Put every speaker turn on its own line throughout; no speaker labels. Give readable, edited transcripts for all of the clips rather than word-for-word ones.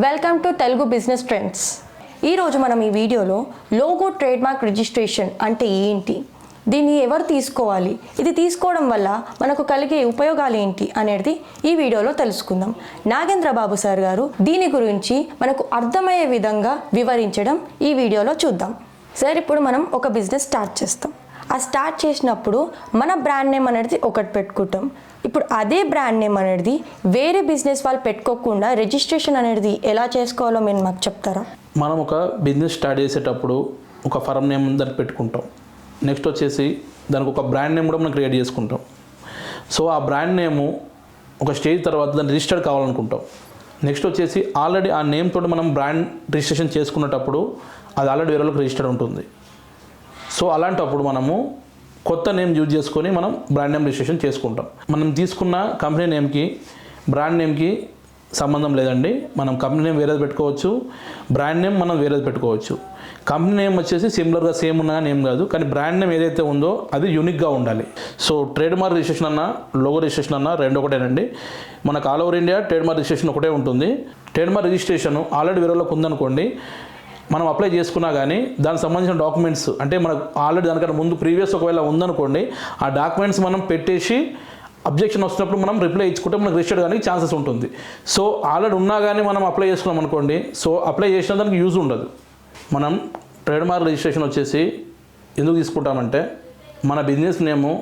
Welcome to Telugu business trends. ఈరోజు మనం ఈ వీడియోలో లోగో ట్రేడ్మార్క్ రిజిస్ట్రేషన్ అంటే ఏంటి, దీన్ని ఎవరు తీసుకోవాలి, ఇది తీసుకోవడం వల్ల మనకు కలిగే ఉపయోగాలు ఏంటి అనేది ఈ వీడియోలో తెలుసుకుందాం. నాగేంద్ర బాబు సార్ గారు దీని గురించి మనకు అర్థమయ్యే విధంగా వివరించడం ఈ వీడియోలో చూద్దాం. సార్, ఇప్పుడు మనం ఒక బిజినెస్ స్టార్ట్ చేస్తాం. ఆ స్టార్ట్ చేసినప్పుడు మన బ్రాండ్ నేమ్ అనేది ఒకటి పెట్టుకుంటాం. ఇప్పుడు అదే బ్రాండ్ నేమ్ అనేది వేరే బిజినెస్ వాళ్ళు పెట్టుకోకుండా రిజిస్ట్రేషన్ అనేది ఎలా చేసుకోవాలో మీరు మాకు చెప్తారా?
మనం ఒక బిజినెస్ స్టార్ట్ చేసేటప్పుడు ఒక ఫర్మ్ నేమ్ దానికి పెట్టుకుంటాం. నెక్స్ట్ వచ్చేసి దానికి ఒక బ్రాండ్ నేమ్ కూడా మనం క్రియేట్ చేసుకుంటాం. సో ఆ బ్రాండ్ నేము ఒక స్టేజ్ తర్వాత దాన్ని రిజిస్టర్డ్ కావాలనుకుంటాం. నెక్స్ట్ వచ్చేసి ఆల్రెడీ ఆ నేమ్ తోటి మనం బ్రాండ్ రిజిస్ట్రేషన్ చేసుకునేటప్పుడు అది ఆల్రెడీ వేరేలోకి రిజిస్టర్ ఉంటుంది. సో అలాంటప్పుడు మనము కొత్త నేమ్ యూజ్ చేసుకొని మనం బ్రాండ్ నేమ్ రిజిస్ట్రేషన్ చేసుకుంటాం. మనం తీసుకున్న కంపెనీ నేమ్కి బ్రాండ్ నేమ్కి సంబంధం లేదండి. మనం కంపెనీ నేమ్ వేరేది పెట్టుకోవచ్చు, బ్రాండ్ నేమ్ మనం వేరేది పెట్టుకోవచ్చు. కంపెనీ నేమ్ వచ్చేసి సిమిలర్గా సేమ్ ఉన్న నేమ్ కాదు, కానీ బ్రాండ్ నేమ్ ఏదైతే ఉందో అది యూనిక్గా ఉండాలి. సో ట్రేడ్ మార్క్ రిజిస్ట్రేషన్ అన్న లోగో రిజిస్ట్రేషన్ అన్న రెండు ఒకటేనండి. మనకు all over India trade mark registration ఒకటే ఉంటుంది. ట్రేడ్ మార్క్ రిజిస్ట్రేషన్ ఆల్రెడీ వేరేలోకి ఉందనుకోండి, మనం అప్లై చేసుకున్నా కానీ దానికి సంబంధించిన డాక్యుమెంట్స్ అంటే మనకు ఆల్రెడీ దానికన్నా ముందు ప్రీవియస్ ఒకవేళ ఉందనుకోండి, ఆ డాక్యుమెంట్స్ మనం పెట్టేసి అబ్జెక్షన్ వస్తున్నప్పుడు మనం రిప్లై ఇచ్చుకుంటే మనకు రిజిస్టర్ కానీ ఛాన్సెస్ ఉంటుంది. సో ఆల్రెడీ ఉన్నా కానీ మనం అప్లై చేసుకున్నాం అనుకోండి, సో అప్లై చేసిన దానికి యూజ్ ఉండదు. మనం ట్రేడ్ మార్క్ రిజిస్ట్రేషన్ వచ్చేసి ఎందుకు తీసుకుంటామంటే మన బిజినెస్ నేము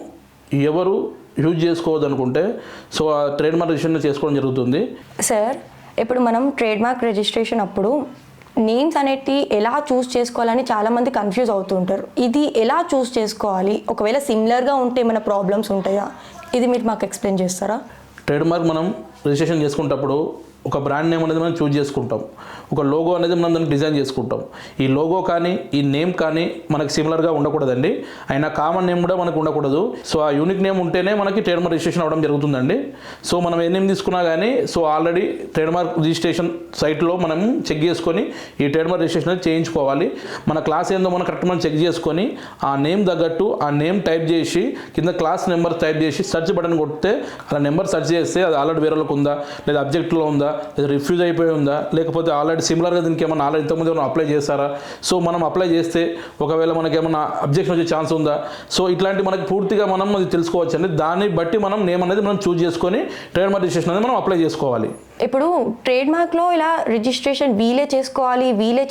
ఎవరు యూజ్ చేసుకోవద్దు అనుకుంటే సో ఆ ట్రేడ్ మార్క్ రిజిస్ట్రేషన్ చేసుకోవడం జరుగుతుంది.
సార్, ఇప్పుడు మనం ట్రేడ్ మార్క్ రిజిస్ట్రేషన్ అప్పుడు నేమ్స్ అనేటివి ఎలా చూస్ చేసుకోవాలని చాలామంది కన్ఫ్యూజ్ అవుతుంటారు. ఇది ఎలా చూస్ చేసుకోవాలి, ఒకవేళ సిమిలర్గా ఉంటే ఏమైనా ప్రాబ్లమ్స్ ఉంటాయా, ఇది మీరు మాకు ఎక్స్ప్లెయిన్ చేస్తారా?
ట్రేడ్ మార్క్ మనం రిజిస్ట్రేషన్ చేసుకునేటప్పుడు ఒక బ్రాండ్ నేమ్ అనేది మనం చూజ్ చేసుకుంటాం, ఒక లోగో అనేది మనం దాన్ని డిజైన్ చేసుకుంటాం. ఈ లోగో కానీ ఈ నేమ్ కానీ మనకి సిమిలర్గా ఉండకూడదండి. అయినా కామన్ నేమ్ కూడా మనకు ఉండకూడదు. సో ఆ యూనిక్ నేమ్ ఉంటేనే మనకి ట్రేడ్ మార్క్ రిజిస్ట్రేషన్ అవ్వడం జరుగుతుందండి. సో మనం ఏ నేమ్ తీసుకున్నా కానీ so already trade mark registration సైట్లో మనం చెక్ చేసుకొని ఈ ట్రేడ్ మార్క్ రిజిస్ట్రేషన్ చేయించుకోవాలి. మన క్లాస్ ఏందో మనం కరెక్ట్ మనం చెక్ చేసుకొని ఆ నేమ్ తగ్గట్టు ఆ నేమ్ టైప్ చేసి కింద క్లాస్ నెంబర్ టైప్ చేసి సెర్చ్ బటన్ కొడితే అలా నెంబర్ సెర్చ్ చేస్తే అది ఆల్రెడీ వేరేలోకి ఉందా, లేదా అబ్జెక్ట్లో ఉందా, లేదా రిఫ్యూజ్ అయిపోయి ఉందా, లేకపోతే ఆల్రెడీ సిమిలర్గా దీనికి ఏమన్నా ఆల్రెడీ ఇంతకుముందు ఏమైనా అప్లై చేస్తారా, సో మనం అప్లై చేస్తే ఒకవేళ మనకి ఏమన్నా అబ్జెక్షన్ వచ్చే ఛాన్స్ ఉందా, సో ఇట్లాంటి మనకి పూర్తిగా మనం అది తెలుసుకోవచ్చు అండి. దాన్ని బట్టి మనం నేమ్ అనేది మనం చూజ్ చేసుకొని ట్రేడ్ మార్క్ రిజిస్ట్రేషన్ అనేది మనం అప్లై చేసుకోవాలి.
ఇప్పుడు ట్రేడ్ మార్క్లో ఇలా రిజిస్ట్రేషన్ వీలే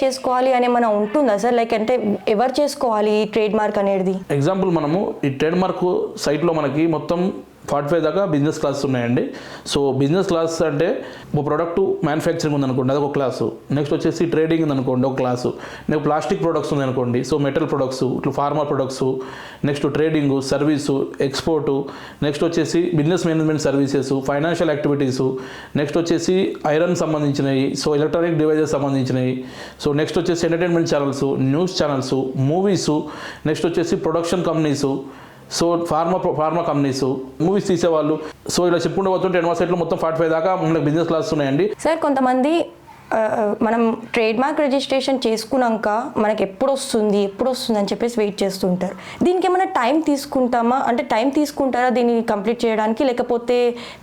చేసుకోవాలి అని ఏమైనా ఉంటుందా సార్? లైక్ అంటే ఎవరు చేసుకోవాలి ఈ ట్రేడ్ మార్క్ అనేది?
ఎగ్జాంపుల్, మనము ఈ ట్రేడ్ మార్క్ సైట్లో మనకి మొత్తం 45 దాకా బిజినెస్ క్లాసెస్ ఉన్నాయండి. సో బిజినెస్ క్లాస్ అంటే ఒక ప్రోడక్ట్ మ్యానుఫ్యాక్చరింగ్ ఉందనుకోండి, అది ఒక క్లాసు. నెక్స్ట్ వచ్చేసి ట్రేడింగ్ ఉందనుకోండి, ఒక క్లాసు. నెక్స్ట్ ప్లాస్టిక్ ప్రొడక్ట్స్ ఉందనుకోండి, సో మెటల్ ప్రొడక్ట్స్, ఇట్లా pharma products. Next trading, service, export. Next వచ్చేసి business management services, financial activities. Next వచ్చేసి ఐరన్ సంబంధించినవి, సో ఎలక్ట్రానిక్ డివైజెస్ సంబంధించినవి. సో నెక్స్ట్ వచ్చేసి entertainment channels, news channels, movies. Next వచ్చేసి production companies, so pharma companies, movies తీసేవాళ్ళు. So ఇలా చెప్పుకుంటూ పోతుంటే ట్రేడ్ మార్క్ సైట్లో మొత్తం 45 దాకా మనకి బిజినెస్ క్లాసెస్ ఉన్నాయండి.
సార్, కొంతమంది మనం ట్రేడ్ మార్క్ రిజిస్ట్రేషన్ చేసుకున్నాక మనకి ఎప్పుడు వస్తుంది అని చెప్పేసి వెయిట్ చేస్తుంటారు. దీనికి ఏమైనా టైం తీసుకుంటారా దీన్ని కంప్లీట్ చేయడానికి, లేకపోతే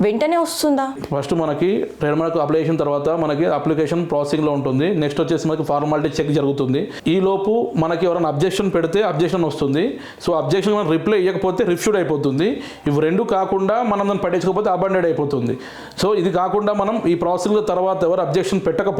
వెంటనే వస్తుందా?
ఫస్ట్ మనకి ట్రేడ్ మార్క్ అప్లై చేసిన తర్వాత మనకి అప్లికేషన్ ప్రాసెసింగ్లో ఉంటుంది. నెక్స్ట్ వచ్చేసి మనకి ఫార్మాలిటీ చెక్ జరుగుతుంది. ఈ లోపు మనకి ఎవరైనా అబ్జెక్షన్ పెడితే అబ్జెక్షన్ వస్తుంది. సో అబ్జెక్షన్ మనం రిప్లై ఇవ్వకపోతే రిఫ్యూడ్ అయిపోతుంది. ఇవి రెండు కాకుండా మనం దాన్ని పట్టించుకోకపోతే అబాండెడ్ అయిపోతుంది. సో ఇది కాకుండా మనం ఈ ప్రాసెసింగ్ తర్వాత ఎవరు అబ్జెక్షన్ పెట్టకపోతే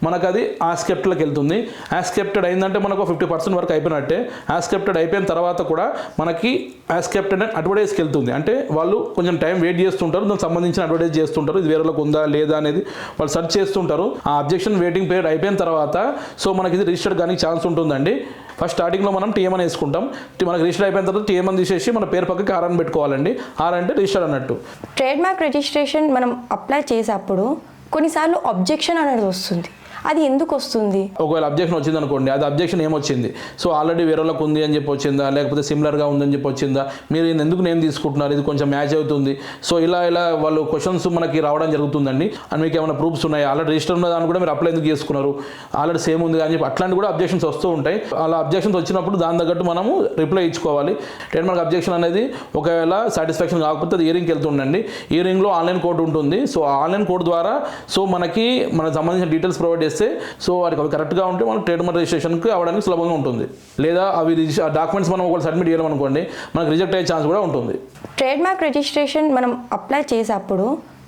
మనకు అది యాక్సెప్టెడ్లోకి వెళ్తుంది. యాక్సెప్టెడ్ అయిందంటే మనకు 50% వరకు అయిపోయినట్టే. యాక్సెప్టెడ్ అయిపోయిన తర్వాత కూడా మనకి యాక్సెప్టెడ్ అని అడ్వర్టైజ్కి వెళ్తుంది. అంటే వాళ్ళు కొంచెం టైం వెయిట్ చేస్తుంటారు, దానికి సంబంధించిన అడ్వర్టైజ్ చేస్తుంటారు, ఇది వేరేలోకి ఉందా లేదా అనేది వాళ్ళు సెర్చ్ చేస్తుంటారు. ఆ అబ్జెక్షన్ వెయిటింగ్ పీరియడ్ అయిపోయిన తర్వాత సో మనకి ఇది రిజిస్టర్డ్ కానీ ఛాన్స్ ఉంటుందండి. ఫస్ట్ స్టార్టింగ్లో మనం టీఎం అని వేసుకుంటాం. మనకి రిజిస్టర్ అయిపోయిన తర్వాత టీఎం అని తీసేసి మన పేరు పక్కకి ఆర్ అని పెట్టుకోవాలండి. ఆర్ అంటే రిజిస్టర్ అన్నట్టు.
ట్రేడ్ మార్క్ రిజిస్ట్రేషన్ మనం అప్లై చేసేటప్పుడు కొన్నిసార్లు అబ్జెక్షన్ అనేది వస్తుంది. అది ఎందుకు వస్తుంది?
ఒకవేళ అబ్జెక్షన్ వచ్చింది అనుకోండి, అది అబ్జెక్షన్ ఏమొచ్చింది, సో ఆల్రెడీ వేరే వాళ్ళకి ఉంది అని చెప్పి వచ్చిందా, లేకపోతే సిమిలర్గా ఉందని చెప్పి వచ్చిందా, మీరు ఎందుకు నేను తీసుకుంటున్నారు, ఇది కొంచెం మ్యాచ్ అవుతుంది, సో ఇలా వాళ్ళు క్వశ్చన్స్ మనకి రావడం జరుగుతుందండి. అండ్ మీకు ఏమైనా ప్రూఫ్స్ ఉన్నాయి, ఆల్రెడీ రిజిస్టర్ ఉన్న దాన్ని కూడా మీరు అప్లై ఎందుకు చేసుకున్నారు, ఆల్రెడీ సేమ్ ఉంది అని చెప్పి అట్లాంటి కూడా అబ్జెక్షన్స్ వస్తూ ఉంటాయి. అలా అబ్జెక్షన్స్ వచ్చినప్పుడు దాని తగ్గట్టు మనము రిప్లై ఇచ్చుకోవాలి. ట్రేడ్ మార్క్ అబ్జెక్షన్ అనేది ఒకవేళ సాటిస్ఫాక్షన్ కాకపోతే అది హియరింగ్కి వెళ్తుండండి. హియరింగ్లో ఆన్లైన్ కోడ్ ఉంటుంది. సో ఆన్లైన్ కోడ్ ద్వారా సో మనకి సంబంధించిన డీటెయిల్స్ ప్రొవైడ్ చేస్తే సో వారికి అవి కరెక్ట్గా ఉంటే మనం ట్రేడ్ మార్క్ రిజిస్ట్రేషన్కి అవ్వడానికి సులభంగా ఉంటుంది. లేదా అవి డాక్యుమెంట్స్ మనం ఒకటి సబ్మిట్ చేయాలనుకోండి, మనకు రిజెక్ట్ అయ్యే ఛాన్స్ కూడా ఉంటుంది.
ట్రేడ్ మార్క్ రిజిస్ట్రేషన్ మనం అప్లై చేసేటప్పుడు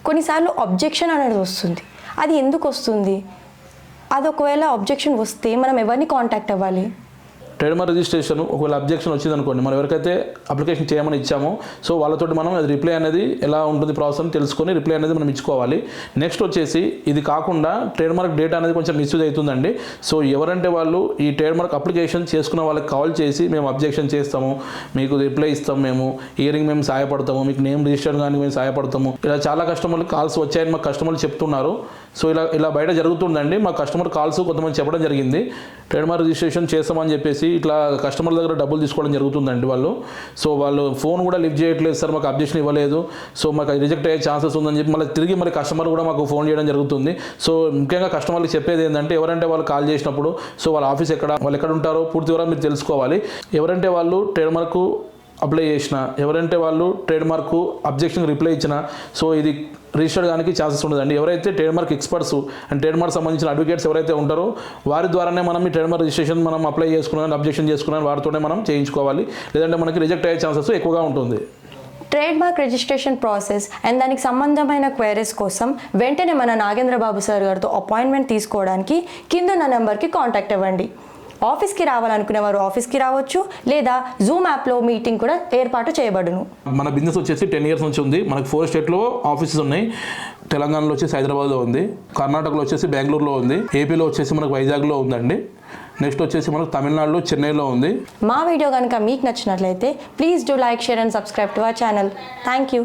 కొన్నిసార్లు అబ్జెక్షన్ అనేది వస్తుంది. అది ఎందుకు వస్తుంది? అది ఒకవేళ అబ్జెక్షన్ వస్తే మనం ఎవరిని కాంటాక్ట్ అవ్వాలి?
ట్రేడ్ మార్క్ రిజిస్ట్రేషన్ ఒకవేళ అబ్జెక్షన్ వచ్చింది అనుకోండి, మనం ఎవరికైతే అప్లికేషన్ చేయమని ఇచ్చామో సో వాళ్ళతో మనం అది రిప్లై అనేది ఎలా ఉంటుంది ప్రాసెస్ అని తెలుసుకొని రిప్లై అనేది మనం ఇచ్చుకోవాలి. నెక్స్ట్ వచ్చేసి ఇది కాకుండా ట్రేడ్ మార్క్ డేటా అనేది కొంచెం మిస్యూజ్ అవుతుందండి. సో ఎవరంటే వాళ్ళు ఈ ట్రేడ్ మార్క్ అప్లికేషన్ చేసుకున్న వాళ్ళకి కాల్ చేసి మేము అబ్జెక్షన్ చేస్తాము, మీకు రిప్లై ఇస్తాం, మేము హియరింగ్ మేము సహాయపడతాము, మీకు నేమ్ రిజిస్టర్ కానీ మేము సహాయపడతాము, ఇలా చాలా కస్టమర్లు కాల్స్ వచ్చాయని మాకు కస్టమర్లు చెప్తున్నారు. సో ఇలా బయట జరుగుతుందండి. మా కస్టమర్ కాల్స్ కొంతమంది చెప్పడం జరిగింది, ట్రేడ్ మార్క్ రిజిస్ట్రేషన్ చేస్తామని చెప్పేసి ఇట్లా కస్టమర్ దగ్గర డబ్బులు తీసుకోవడం జరుగుతుందండి వాళ్ళు. సో వాళ్ళు ఫోన్ కూడా లిఫ్ట్ చేయట్లేదు, సార్ మాకు అబ్జెక్షన్ ఇవ్వలేదు, సో మాకు రిజెక్ట్ అయ్యే ఛాన్సెస్ ఉందని చెప్పి మళ్ళీ తిరిగి మరి కస్టమర్ కూడా మాకు ఫోన్ చేయడం జరుగుతుంది. సో ముఖ్యంగా కస్టమర్కి చెప్పేది ఏంటంటే, ఎవరంటే వాళ్ళు కాల్ చేసినప్పుడు సో వాళ్ళ ఆఫీస్ ఎక్కడ, వాళ్ళు ఎక్కడ ఉంటారో పూర్తి వివరాలు మీరు తెలుసుకోవాలి. ఎవరంటే వాళ్ళు ట్రేడ్ మార్క్ అప్లై చేసిన, ఎవరంటే వాళ్ళు ట్రేడ్ మార్క్ అబ్జెక్షన్ రిప్లై ఇచ్చిన సో ఇది రిజిస్టర్డ్ కానీ ఛాన్సెస్ ఉండదండి. ఎవరైతే trade mark experts and trade mark సంబంధించిన అడ్వకేట్స్ ఎవరైతే ఉంటారో వారి ద్వారానే మనం ఈ ట్రేడ్ మార్క్ రిజిస్ట్రేషన్ మనం అప్లై చేసుకున్నాను, అబ్జెక్షన్ చేసుకున్నాను, వారితోనే మనం చేయించుకోవాలి. లేదంటే మనకి రిజెక్ట్ అయ్యే ఛాన్సెస్ ఎక్కువగా ఉంటుంది.
Trade mark registration process and దానికి సంబంధమైన క్వైరీస్ కోసం వెంటనే మన నాగేంద్ర బాబు సార్ గారితో అపాయింట్మెంట్ తీసుకోవడానికి కింద ఉన్న నెంబర్కి కాంటాక్ట్ అవ్వండి. ఆఫీస్కి రావాలనుకునే వారు ఆఫీస్కి రావచ్చు, లేదా జూమ్ యాప్లో మీటింగ్ కూడా ఏర్పాటు చేయబడును.
మన బిజినెస్ వచ్చేసి 10 years నుంచి ఉంది. మనకు 4 స్టేట్లో ఆఫీసెస్ ఉన్నాయి. తెలంగాణలో వచ్చేసి హైదరాబాద్లో ఉంది, కర్ణాటకలో వచ్చేసి బెంగళూరులో ఉంది, ఏపీలో వచ్చేసి మనకు వైజాగ్లో ఉందండి, నెక్స్ట్ వచ్చేసి మనకు తమిళనాడులో చెన్నైలో ఉంది.
మా వీడియో కనుక మీకు నచ్చినట్లయితే please do like, share and subscribe to our channel. Thank you.